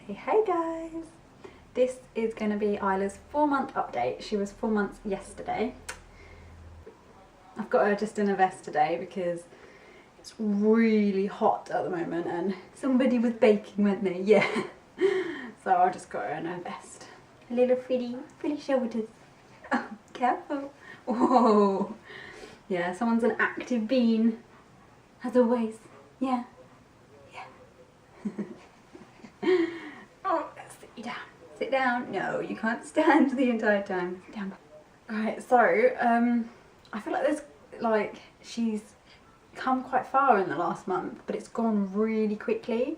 Hey guys! This is going to be Isla's 4-month update. She was 4 months yesterday. I've got her just in a vest today because it's really hot at the moment and somebody was baking with me, yeah. So I just got her in a vest. A little pretty shoulders. Oh, careful. Whoa. Yeah, someone's an active bean. As always. Yeah. Oh, let's sit you down. Sit down. No, you can't stand the entire time. Sit down. Alright, so, I feel like she's come quite far in the last month, but it's gone really quickly.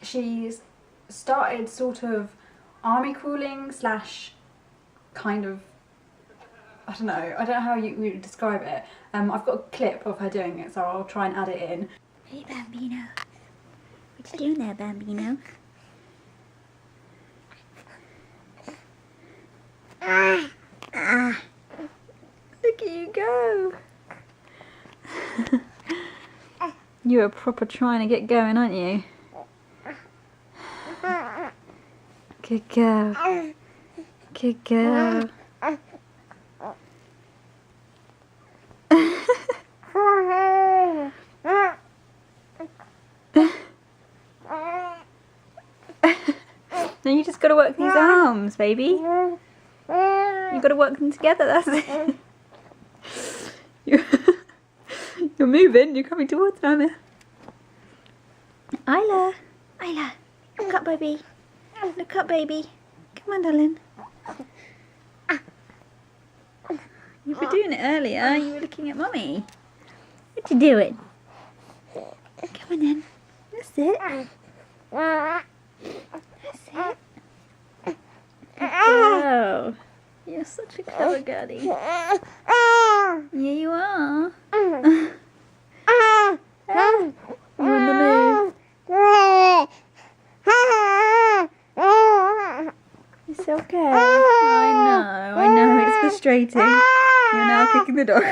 She's started sort of army crawling / kind of, I don't know how you would describe it. I've got a clip of her doing it, so I'll try and add it in. Hey Bambino, what you doing there, Bambino? Look at you go! You are proper trying to get going, aren't you? Good girl. Good girl. Now you just gotta work these arms, baby. You gotta work them together, that's it. You're moving, you're coming towards me. Isla, look up, baby. Look up, baby. Come on, darling. You were doing it earlier, you were looking at Mummy. What you doing? Come on then. That's it. That's it. Oh, you're such a clever girlie. Yeah, you are. You're on the move. It's okay. I know, it's frustrating. You're now kicking the dog.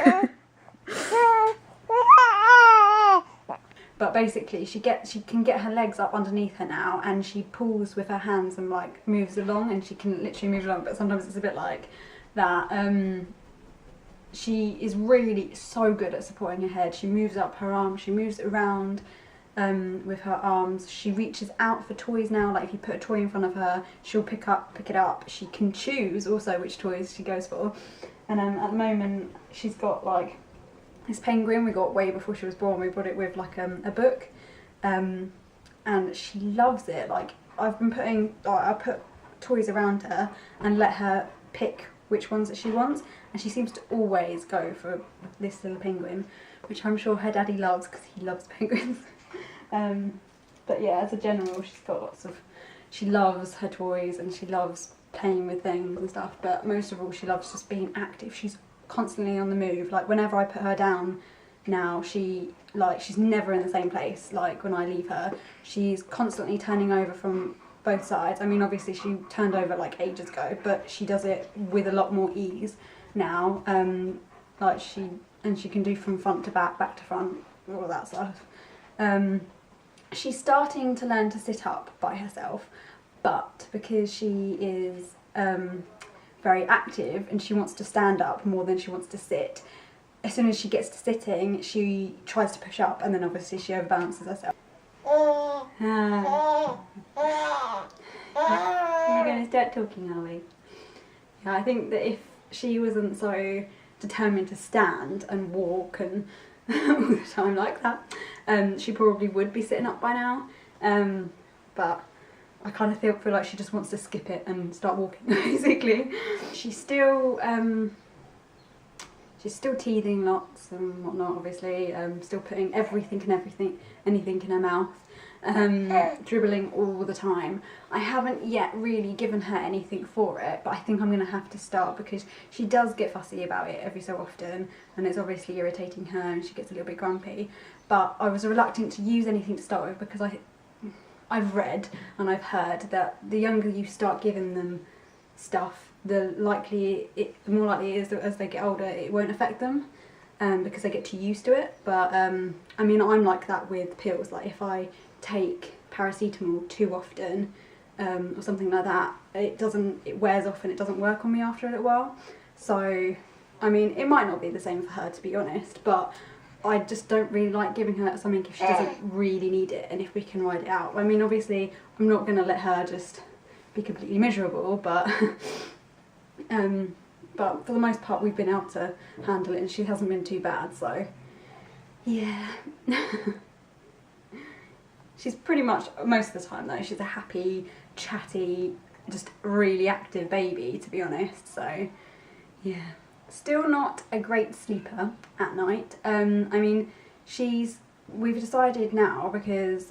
But basically she can get her legs up underneath her now, and she pulls with her hands and like moves along, and she can literally move along, but sometimes it's a bit like that. She is really so good at supporting her head. She moves up her arms, she moves around with her arms. She reaches out for toys now, like if you put a toy in front of her, she'll pick it up. She can choose also which toys she goes for. And at the moment she's got like this penguin we got way before she was born. We brought it with like a book, and she loves it. Like I've been putting, I put toys around her and let her pick which ones that she wants, and she seems to always go for this little penguin, which I'm sure her daddy loves because he loves penguins. But yeah, as a general, she's got lots of, she loves her toys and she loves playing with things and stuff, but most of all she loves just being active. She's constantly on the move. Like whenever I put her down now, she's never in the same place. Like when I leave her, she's constantly turning over from both sides. I mean, obviously she turned over like ages ago, but she does it with a lot more ease now. Like she can do from front to back to front, all that stuff. She's starting to learn to sit up by herself, but because she is very active and she wants to stand up more than she wants to sit, as soon as she gets to sitting she tries to push up, and then obviously she overbalances herself. We're going to start talking, are we? Yeah, I think that if she wasn't so determined to stand and walk and all the time like that, she probably would be sitting up by now, but I kind of feel like she just wants to skip it and start walking, basically. She's still teething lots and whatnot, obviously. Still putting anything in her mouth. Dribbling all the time. I haven't yet really given her anything for it, but I think I'm going to have to start because she does get fussy about it every so often, and it's obviously irritating her and she gets a little bit grumpy. But I was reluctant to use anything to start with because I've read and I've heard that the younger you start giving them stuff, the more likely it is that as they get older it won't affect them, because they get too used to it. But I mean, I'm like that with pills. Like if I take paracetamol too often or something like that, it wears off and it doesn't work on me after a little while. So I mean, it might not be the same for her, to be honest, but I just don't really like giving her something if she doesn't really need it and if we can ride it out. I mean, obviously I'm not going to let her just be completely miserable, but but for the most part we've been able to handle it and she hasn't been too bad, so yeah. She's pretty much, most of the time though, she's a happy, chatty, just really active baby, to be honest, so yeah. Still not a great sleeper at night. I mean, we've decided now because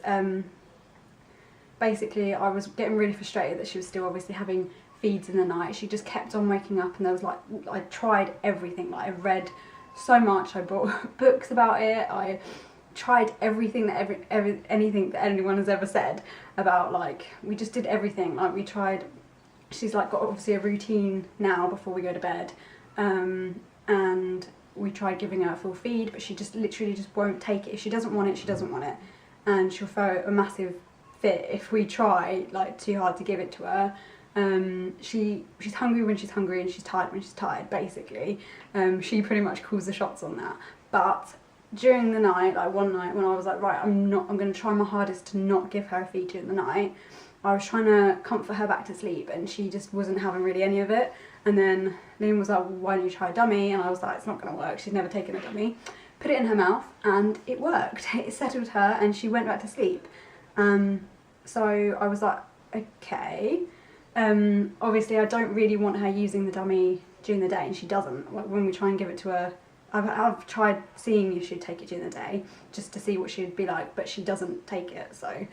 basically I was getting really frustrated that she was still obviously having feeds in the night. She just kept on waking up and there was like, I tried everything, like I read so much, I bought books about it, I tried everything that anything that anyone has ever said about, like, we just did everything, like we tried, she's like got obviously a routine now before we go to bed, and we tried giving her a full feed, but she just literally just won't take it. If she doesn't want it, she doesn't want it, and she'll throw a massive fit if we try like too hard to give it to her. She's hungry when she's hungry and she's tired when she's tired, basically. She pretty much calls the shots on that. But during the night, like one night when I was like, right, I'm going to try my hardest to not give her a feed during the night, I was trying to comfort her back to sleep and she just wasn't having really any of it. And then Liam was like, well, why don't you try a dummy? And I was like, it's not going to work, she's never taken a dummy. Put it in her mouth and it worked. It settled her and she went back to sleep. So I was like, okay. Obviously I don't really want her using the dummy during the day, and she doesn't. When we try and give it to her, I've tried seeing if she'd take it during the day just to see what she'd be like, but she doesn't take it. So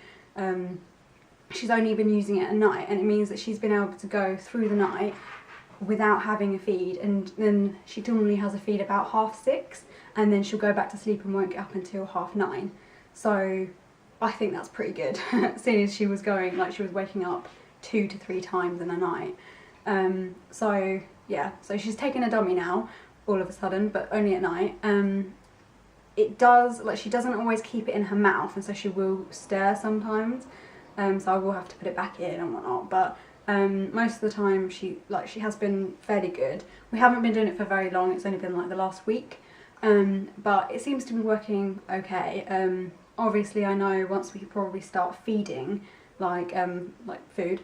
she's only been using it at night, and it means that she's been able to go through the night without having a feed, and then she normally has a feed about 6:30, and then she'll go back to sleep and won't get up until 9:30. So I think that's pretty good, seeing as she was going, like she was waking up 2 to 3 times in a night. So yeah, so she's taken a dummy now all of a sudden, but only at night. It does, like, she doesn't always keep it in her mouth, and so she will stir sometimes, so I will have to put it back in and whatnot, but most of the time she has been fairly good. We haven't been doing it for very long, it's only been like the last week, but it seems to be working okay. Obviously I know once we probably start feeding like food,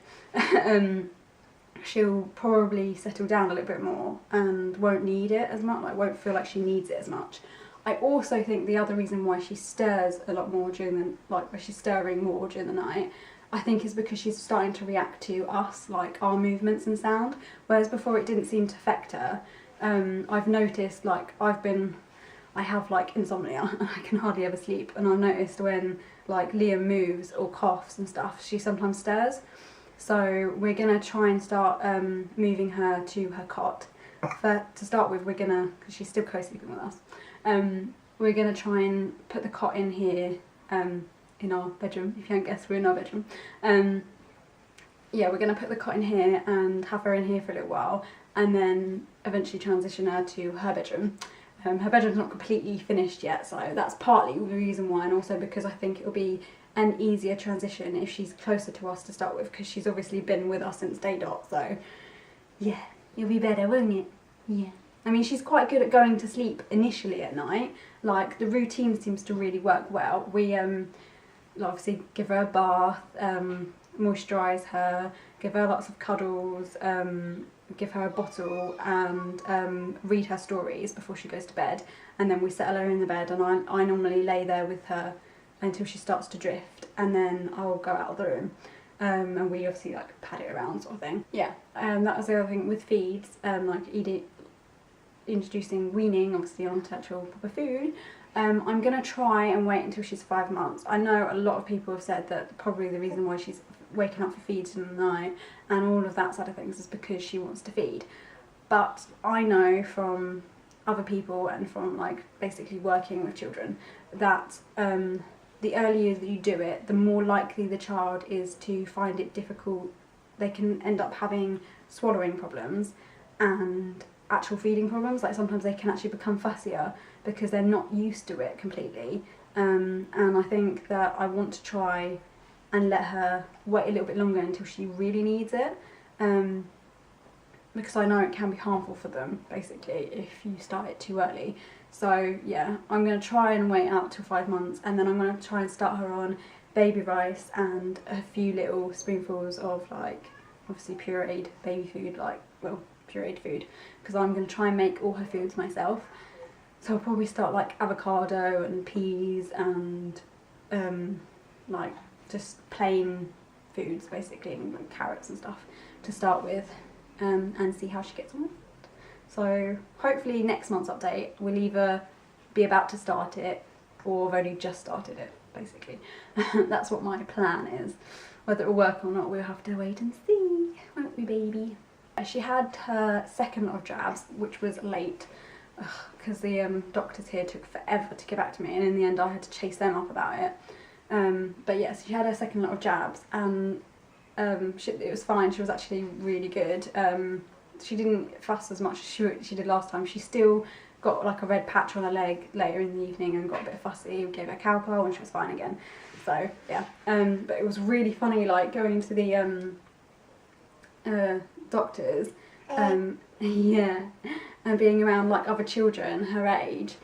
she'll probably settle down a little bit more and won't need it as much, like won't feel like she needs it as much. I also think the other reason why she stirs a lot more during the, like where she's stirring more during the night, I think is because she's starting to react to us, like our movements and sound, whereas before it didn't seem to affect her. I've noticed, like I have like insomnia, I can hardly ever sleep, and I've noticed when like Liam moves or coughs and stuff, she sometimes stirs. So we're gonna try and start moving her to her cot. To start with, we're gonna, because she's still co-sleeping with us, we're gonna try and put the cot in here, in our bedroom. If you haven't guessed, we're in our bedroom. Yeah, we're gonna put the cot in here and have her in here for a little while, and then eventually transition her to her bedroom. Her bedroom's not completely finished yet, so that's partly the reason why, and also because I think it'll be an easier transition if she's closer to us to start with, because she's obviously been with us since day dot, so yeah, it'll be better, won't it? Yeah. I mean, she's quite good at going to sleep initially at night, like the routine seems to really work well. We obviously give her a bath, moisturise her, give her lots of cuddles, give her a bottle, and read her stories before she goes to bed, and then we settle her in the bed, and I normally lay there with her until she starts to drift, and then I'll go out of the room, and we obviously like pat it around sort of thing. Yeah, that was the other thing with feeds, like introducing weaning obviously onto actual proper food. I'm going to try and wait until she's 5 months. I know a lot of people have said that probably the reason why she's waking up for feeds in the night and all of that side of things is because she wants to feed. But I know from other people and from like basically working with children that the earlier that you do it, the more likely the child is to find it difficult. They can end up having swallowing problems and actual feeding problems. Like sometimes they can actually become fussier because they're not used to it completely, and I think that I want to try and let her wait a little bit longer until she really needs it. Because I know it can be harmful for them, basically, if you start it too early. So yeah, I'm going to try and wait out till 5 months, and then I'm going to try and start her on baby rice and a few little spoonfuls of, like, obviously pureed baby food, like, well, pureed food, because I'm going to try and make all her foods myself. So I'll probably start like avocado and peas and like just plain foods, basically, and like carrots and stuff to start with, and see how she gets on. So hopefully next month's update we'll either be about to start it or have only just started it, basically. That's what my plan is. Whether it will work or not, we'll have to wait and see, won't we, baby? She had her second lot of jabs, which was late, because the doctors here took forever to get back to me, and in the end I had to chase them up about it. But yes, yeah, so she had her second lot of jabs, and it was fine. She was actually really good. She didn't fuss as much as she did last time. She still got like a red patch on her leg later in the evening and got a bit fussy. We gave her Calpol and she was fine again. So yeah, but it was really funny, like going to the doctors, yeah, and being around like other children her age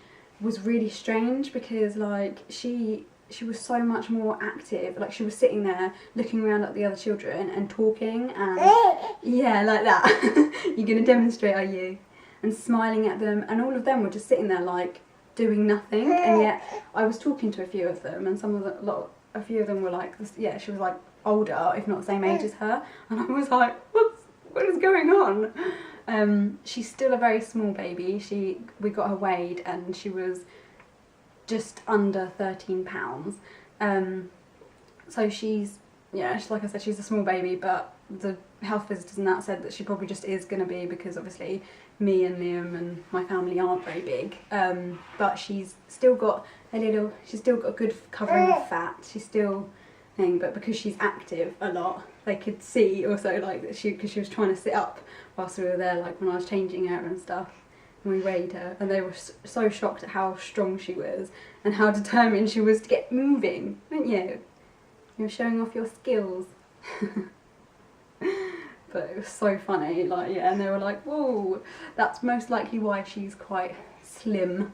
was really strange, because like she was so much more active. Like she was sitting there looking around at the other children and talking, and yeah, like that. You're gonna demonstrate, are you? And smiling at them, and all of them were just sitting there like doing nothing. And yet I was talking to a few of them, and a few of them were like, yeah, she was like older, if not the same age as her, and I was like, what is going on? She's still a very small baby. We got her weighed and she was just under 13 pounds. So she's, yeah, like I said, she's a small baby, but the health visitors and that said that she probably just is going to be, because obviously me and Liam and my family aren't very big. But she's still got a good covering of fat. She's still thing, but because she's active a lot, they could see also like that because she was trying to sit up whilst we were there, like when I was changing her and stuff, and we weighed her, and they were so shocked at how strong she was and how determined she was to get moving, weren't you? You were showing off your skills. But it was so funny, like, yeah, and they were like, whoa, that's most likely why she's quite slim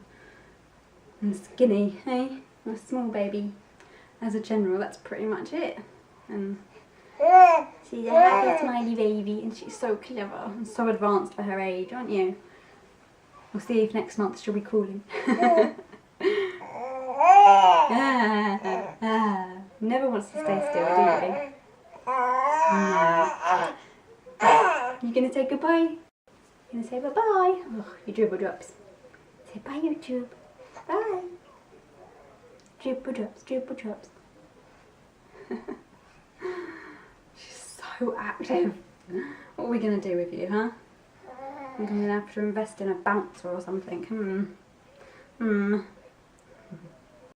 and skinny, hey? A small baby. As a general, that's pretty much it. And she's a happy, smiley baby, and she's so clever and so advanced for her age, aren't you? We'll see if next month she'll be calling. Never wants to stay still, do you? No. You gonna say goodbye? You gonna say bye-bye? Oh, your dribble drops. Say bye, YouTube. Bye. Dribble drops, dribble drops. She's so active. What are we gonna do with you, huh? I'm gonna have to invest in a bouncer or something.